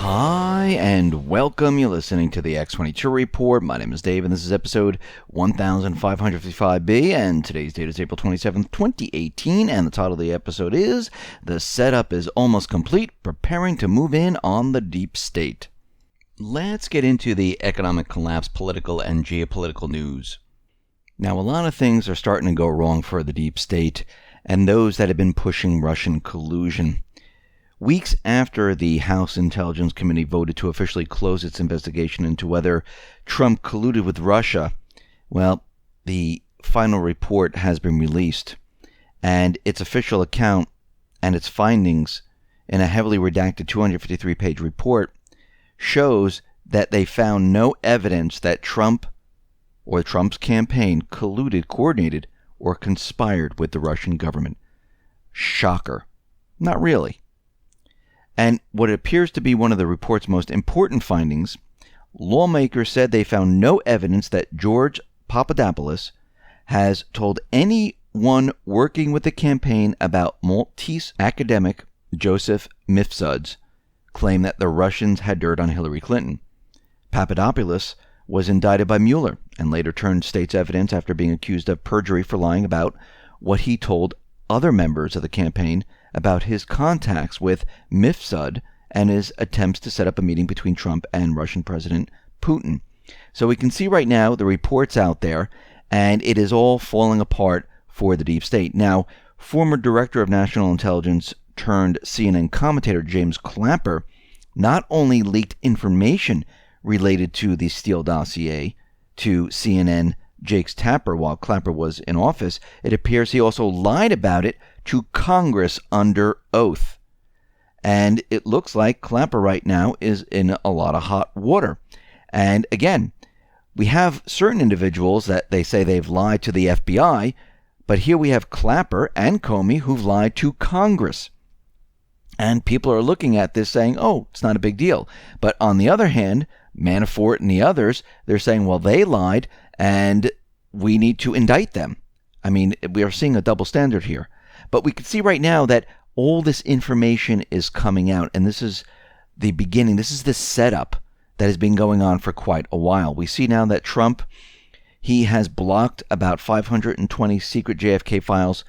Hi, and welcome. You're listening to the X22 Report. My name is Dave, and this is episode 1555B, and today's date is April 27th, 2018, and the title of the episode is The Setup is Almost Complete, Preparing to Move In on the Deep State. Let's get into the economic collapse, political, and geopolitical news. Now, a lot of things are starting to go wrong for the deep state, and those that have been pushing Russian collusion. Weeks after the House Intelligence Committee voted to officially close its investigation into whether Trump colluded with Russia, well, the final report has been released, and its official account and its findings in a heavily redacted 253-page report shows that they found no evidence that Trump or Trump's campaign colluded, coordinated, or conspired with the Russian government. Shocker. Not really. And what appears to be one of the report's most important findings, lawmakers said they found no evidence that George Papadopoulos has told anyone working with the campaign about Maltese academic Joseph Mifsud's claim that the Russians had dirt on Hillary Clinton. Papadopoulos was indicted by Mueller and later turned state's evidence after being accused of perjury for lying about what he told other members of the campaign about his contacts with Mifsud and his attempts to set up a meeting between Trump and Russian President Putin. So we can see right now the reports out there, and it is all falling apart for the deep state. Now, former Director of National Intelligence turned CNN commentator James Clapper not only leaked information related to the Steele dossier to CNN Jake's Tapper while Clapper was in office, it appears he also lied about it to Congress under oath. And it looks like Clapper right now is in a lot of hot water. And again, we have certain individuals that they say they've lied to the FBI, but here we have Clapper and Comey who've lied to Congress. And people are looking at this saying, oh, it's not a big deal. But on the other hand, Manafort and the others, they're saying, well, they lied and we need to indict them. I mean, we are seeing a double standard here. But we can see right now that all this information is coming out, and this is the beginning. This is the setup that has been going on for quite a while. We see now that Trump, he has blocked about 520 secret JFK files.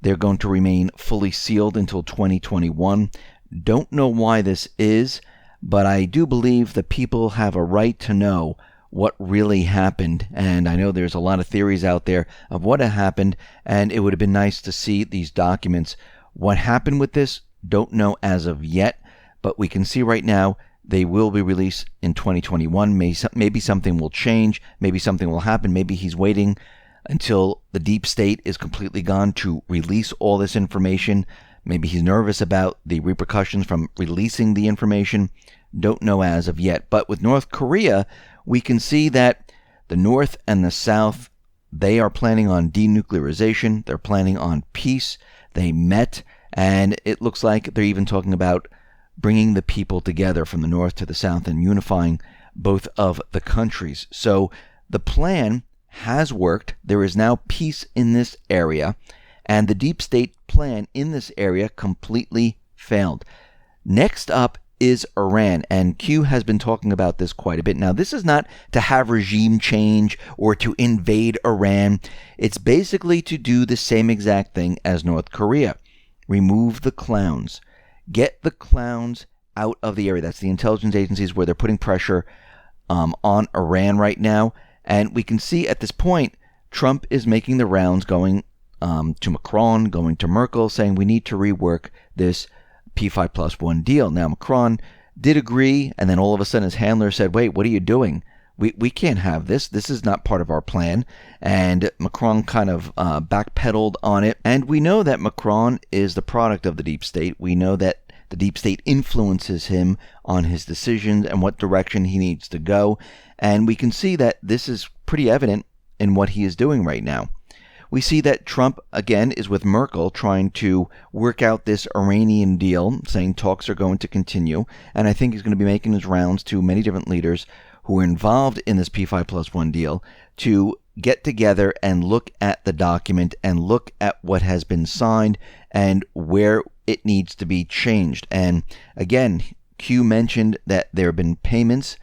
They're going to remain fully sealed until 2021. Don't know why this is, but I do believe the people have a right to know what really happened. And I know there's a lot of theories out there of what happened, and it would have been nice to see these documents. What happened with this, don't know as of yet, but we can see right now they will be released in 2021. Maybe something will change. Maybe something will happen. Maybe he's waiting until the deep state is completely gone to release all this information. Maybe he's nervous about the repercussions from releasing the information. Don't know as of yet. But with North Korea, we can see that the North and the South, they are planning on de-nuclearization. They're planning on peace. They met, and it looks like they're even talking about bringing the people together from the North to the South and unifying both of the countries. So the plan has worked. There is now peace in this area, and the deep state plan in this area completely failed. Next up is Iran, and Q has been talking about this quite a bit. Now, this is not to have regime change or to invade Iran. It's basically to do the same exact thing as North Korea. Remove the clowns. Get the clowns out of the area. That's the intelligence agencies where they're putting pressure on Iran right now. And we can see at this point, Trump is making the rounds, going to Macron, going to Merkel, saying we need to rework this P5+1 deal. Now, Macron did agree, and then all of a sudden his handler said, wait, what are you doing? We can't have this. This is not part of our plan. And Macron kind of backpedaled on it. And we know that Macron is the product of the deep state. We know that the deep state influences him on his decisions and what direction he needs to go. And we can see that this is pretty evident in what he is doing right now. We see that Trump, again, is with Merkel trying to work out this Iranian deal, saying talks are going to continue. And I think he's going to be making his rounds to many different leaders who are involved in this P5+1 deal to get together and look at the document and look at what has been signed and where it needs to be changed. And again, Q mentioned that there have been payments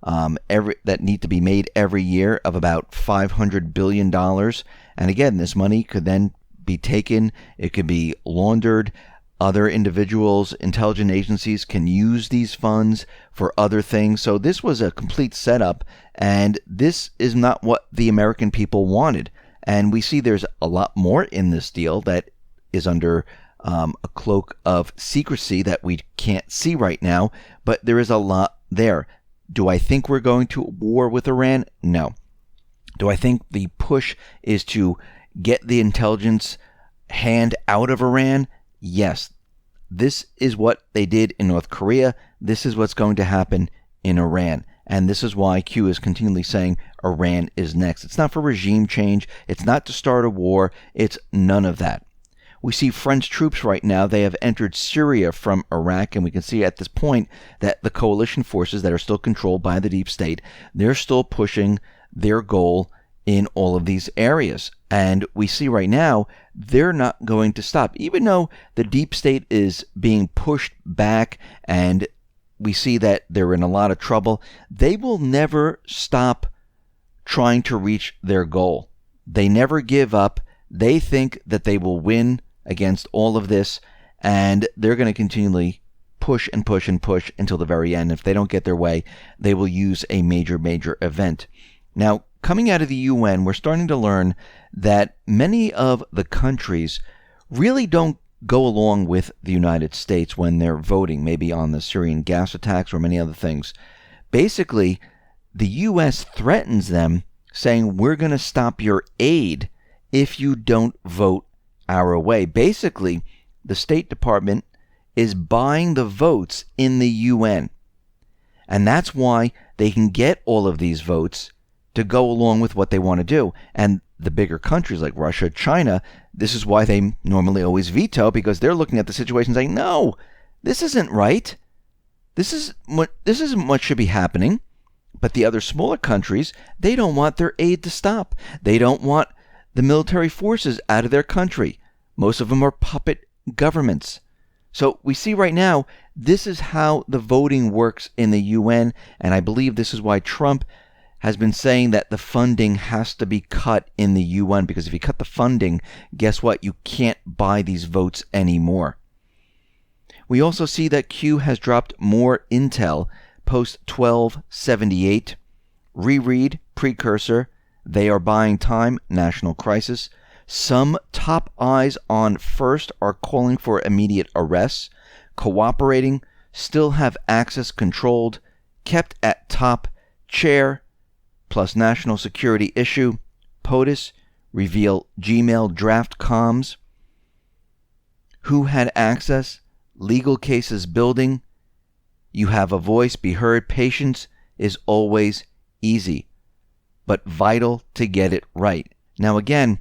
that need to be made every year of about $500 billion. And again, this money could then be taken, it could be laundered. Other individuals, intelligence agencies can use these funds for other things. So this was a complete setup, and this is not what the American people wanted. And we see there's a lot more in this deal that is under a cloak of secrecy that we can't see right now, but there is a lot there. Do I think we're going to war with Iran? No. Do I think the push is to get the intelligence hand out of Iran? Yes. This is what they did in North Korea. This is what's going to happen in Iran. And this is why Q is continually saying Iran is next. It's not for regime change. It's not to start a war. It's none of that. We see French troops right now. They have entered Syria from Iraq, and we can see at this point that the coalition forces that are still controlled by the deep state, they're still pushing their goal in all of these areas. And we see right now they're not going to stop. Even though the deep state is being pushed back and we see that they're in a lot of trouble, they will never stop trying to reach their goal. They never give up. They think that they will win against all of this, and they're going to continually push and push and push until the very end. If they don't get their way, they will use a major event. Now, coming out of the UN, we're starting to learn that many of the countries really don't go along with the United States when they're voting, maybe on the Syrian gas attacks or many other things. Basically, the U.S. threatens them, saying, we're going to stop your aid if you don't vote our way. Basically, the State Department is buying the votes in the UN. And that's why they can get all of these votes to go along with what they want to do. And the bigger countries like Russia, China, this is why they normally always veto, because they're looking at the situation saying, no, this isn't right. This isn't what should be happening. But the other smaller countries, they don't want their aid to stop. They don't want the military forces out of their country. Most of them are puppet governments. So we see right now, this is how the voting works in the UN, and I believe this is why Trump has been saying that the funding has to be cut in the UN, because if you cut the funding, guess what? You can't buy these votes anymore. We also see that Q has dropped more intel post 1278. Reread, precursor, they are buying time, national crisis. Some top eyes on first are calling for immediate arrests. Cooperating, still have access controlled, kept at top, chair, plus national security issue. POTUS, reveal Gmail draft comms. Who had access? Legal cases building. You have a voice, be heard. Patience is always easy, but vital to get it right. Now again,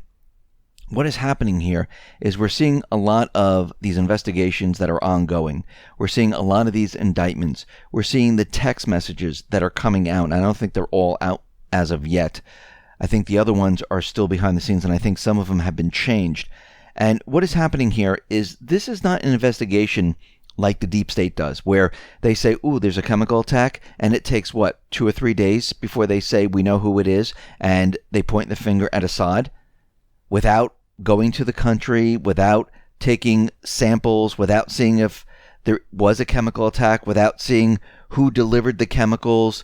what is happening here is we're seeing a lot of these investigations that are ongoing. We're seeing a lot of these indictments. We're seeing the text messages that are coming out. And I don't think they're all out as of yet. I think the other ones are still behind the scenes, and I think some of them have been changed. And what is happening here is this is not an investigation like the deep state does, where they say, ooh, there's a chemical attack, and it takes, 2 or 3 days before they say we know who it is, and they point the finger at Assad without going to the country, without taking samples, without seeing if there was a chemical attack, without seeing who delivered the chemicals,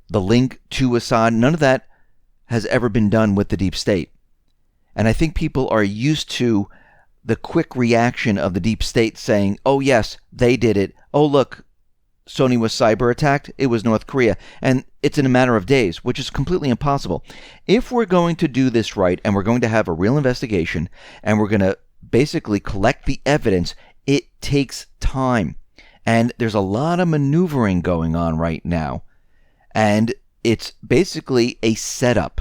the link to Assad. None of that has ever been done with the deep state. And I think people are used to the quick reaction of the deep state saying, oh yes, they did it. Oh look, Sony was cyber attacked. It was North Korea. And it's in a matter of days, which is completely impossible. If we're going to do this right, and we're going to have a real investigation, and we're going to basically collect the evidence, it takes time. And there's a lot of maneuvering going on right now. And it's basically a setup.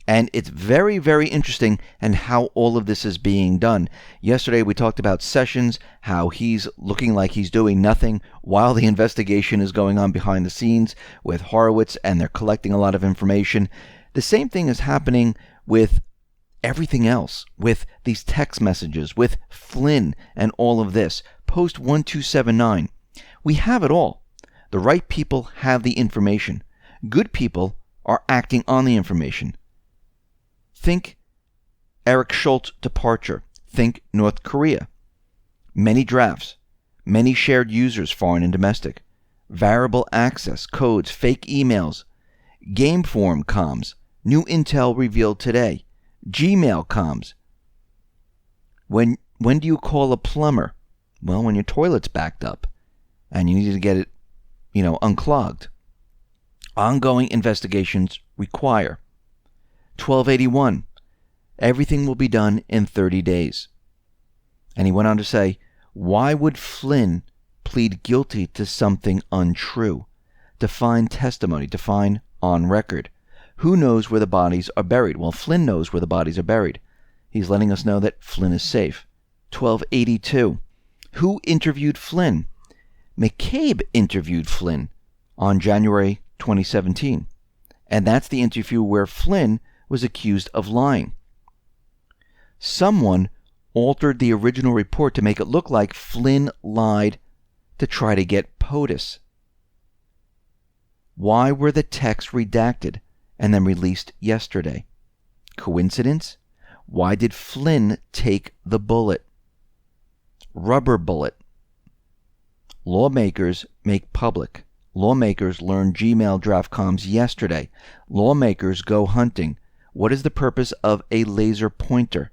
And it's very, very interesting and how all of this is being done. Yesterday we talked about Sessions, how he's looking like he's doing nothing while the investigation is going on behind the scenes with Horowitz, and they're collecting a lot of information. The same thing is happening with everything else, with these text messages, with Flynn and all of this. Post 1279. we have it all. The right people have the information. Good people are acting on the information. Think Eric Schultz's departure. Think North Korea. Many drafts, many shared users, foreign and domestic, variable access, codes, fake emails, game form comms, new intel revealed today, Gmail comms. When do you call a plumber? Well, when your toilet's backed up and you need to get it, unclogged. Ongoing investigations require. 1281. Everything will be done in 30 days. And he went on to say, why would Flynn plead guilty to something untrue? Define testimony, define on record. Who knows where the bodies are buried? Well, Flynn knows where the bodies are buried. He's letting us know that Flynn is safe. 1282. Who interviewed Flynn? McCabe interviewed Flynn on January 2017. And that's the interview where Flynn was accused of lying. Someone altered the original report to make it look like Flynn lied to try to get POTUS. Why were the texts redacted and then released yesterday? Coincidence? Why did Flynn take the bullet? Rubber bullet. Lawmakers make public. Lawmakers learned Gmail draft comms yesterday. Lawmakers go hunting. What is the purpose of a laser pointer?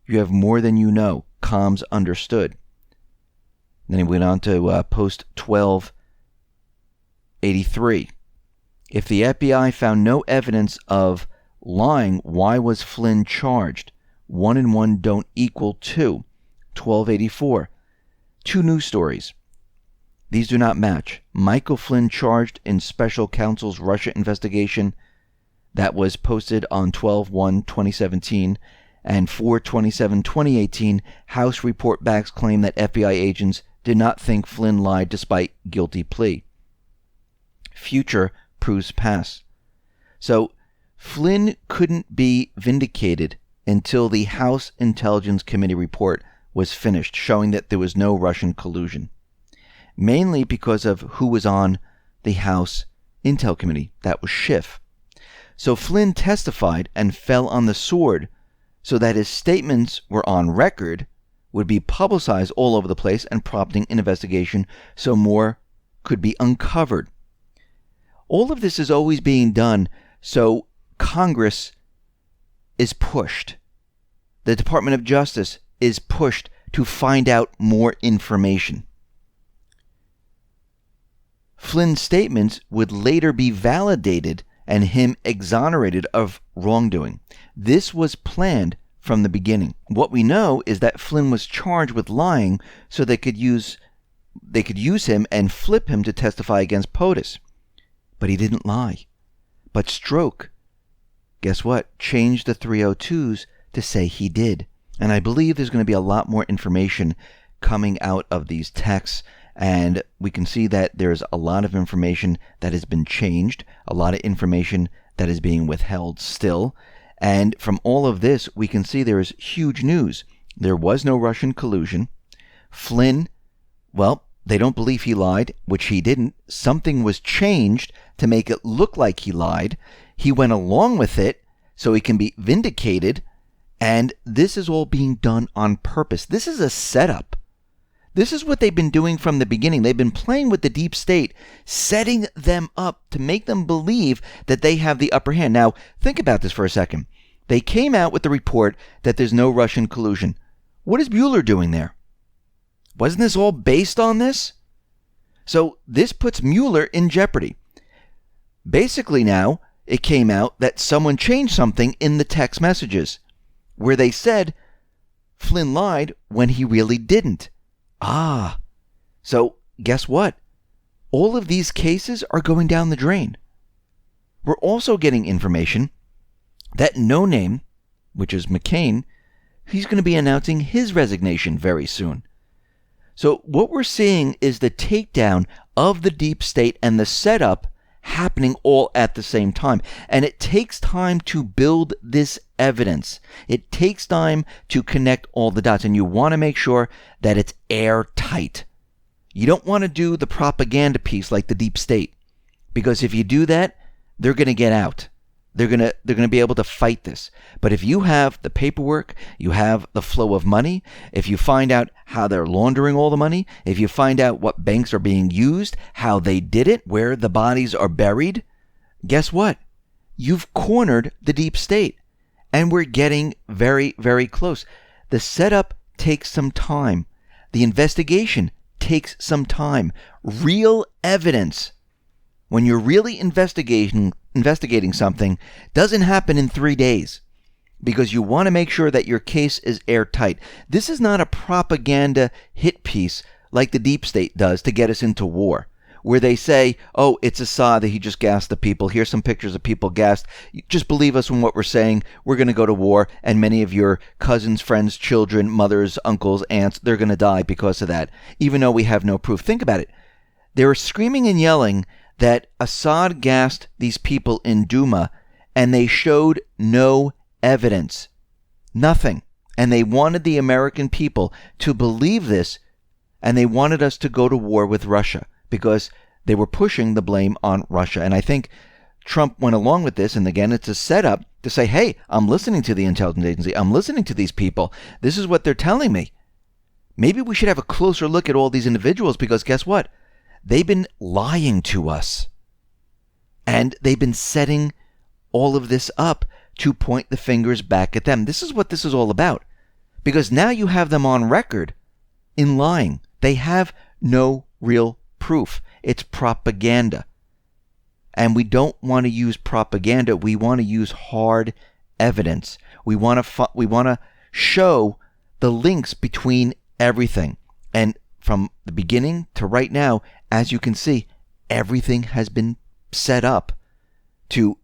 You have more than you know. Comms understood. Then he went on to post 1283. If the FBI found no evidence of lying, why was Flynn charged? 1 and 1 don't equal 2. 1284. Two news stories. These do not match. Michael Flynn charged in special counsel's Russia investigation. That was posted on 12/1/2017. And 4/27/2018, House report backs claim that FBI agents did not think Flynn lied despite guilty plea. Future proves past. So Flynn couldn't be vindicated until the House Intelligence Committee report was finished, showing that there was no Russian collusion. Mainly because of who was on the House Intel Committee. That was Schiff. So Flynn testified and fell on the sword so that his statements were on record, would be publicized all over the place, and prompting an investigation so more could be uncovered. All of this is always being done so Congress is pushed. The Department of Justice is pushed to find out more information. Flynn's statements would later be validated and him exonerated of wrongdoing. This was planned from the beginning. What we know is that Flynn was charged with lying so they could use him and flip him to testify against POTUS. But he didn't lie. But Stroke, guess what, changed the 302s to say he did. And I believe there's going to be a lot more information coming out of these texts. And we can see that there's a lot of information that has been changed, a lot of information that is being withheld still. And from all of this, we can see there is huge news. There was no Russian collusion. Flynn, well, they don't believe he lied, which he didn't. Something was changed to make it look like he lied. He went along with it so he can be vindicated. And this is all being done on purpose. This is a setup. This is what they've been doing from the beginning. They've been playing with the deep state, setting them up to make them believe that they have the upper hand. Now, think about this for a second. They came out with the report that there's no Russian collusion. What is Mueller doing there? Wasn't this all based on this? So this puts Mueller in jeopardy. Basically now, it came out that someone changed something in the text messages where they said Flynn lied when he really didn't. So guess what? All of these cases are going down the drain. We're also getting information that No Name, which is McCain, he's going to be announcing his resignation very soon. So what we're seeing is the takedown of the deep state and the setup happening all at the same time. And it takes time to build this evidence. It takes time to connect all the dots. And you want to make sure that it's airtight. You don't want to do the propaganda piece like the deep state, because if you do that, they're going to get out. They're going to be able to fight this. But if you have the paperwork, you have the flow of money, if you find out how they're laundering all the money, if you find out what banks are being used, how they did it, where the bodies are buried, guess what? You've cornered the deep state. And we're getting very, very close. The setup takes some time. The investigation takes some time. Real evidence, when you're really investigating something, doesn't happen in 3 days, because you want to make sure that your case is airtight. This is not a propaganda hit piece like the deep state does to get us into war, where they say, oh, it's Assad, that he just gassed the people. Here's some pictures of people gassed. Just believe us when what we're saying. We're going to go to war, and many of your cousins, friends, children, mothers, uncles, aunts, they're going to die because of that, even though we have no proof. Think about it. They were screaming and yelling that Assad gassed these people in Duma, and they showed no evidence. Nothing. And they wanted the American people to believe this, and they wanted us to go to war with Russia, because they were pushing the blame on Russia. And I think Trump went along with this, and again, it's a setup to say, hey, I'm listening to the intelligence agency. I'm listening to these people. This is what they're telling me. Maybe we should have a closer look at all these individuals, because guess what? They've been lying to us. And they've been setting all of this up to point the fingers back at them. This is what this is all about. Because now you have them on record in lying. They have no real proof. It's propaganda. And we don't want to use propaganda. We want to use hard evidence. We want to show the links between everything. And from the beginning to right now, as you can see, everything has been set up to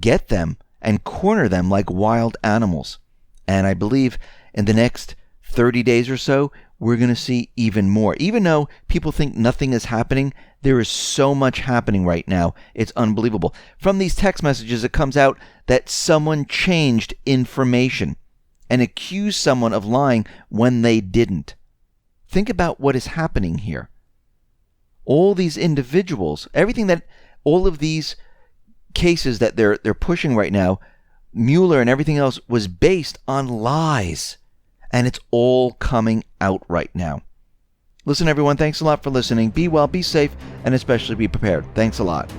get them and corner them like wild animals. And I believe in the next 30 days or so, we're going to see even more. Even though people think nothing is happening, there is so much happening right now. It's unbelievable. From these text messages, it comes out that someone changed information and accused someone of lying when they didn't. Think about what is happening here. All these individuals, all of these cases that they're pushing right now, Mueller and everything else, was based on lies. And it's all coming out right now. Listen, everyone, thanks a lot for listening. Be well, be safe, and especially be prepared. Thanks a lot.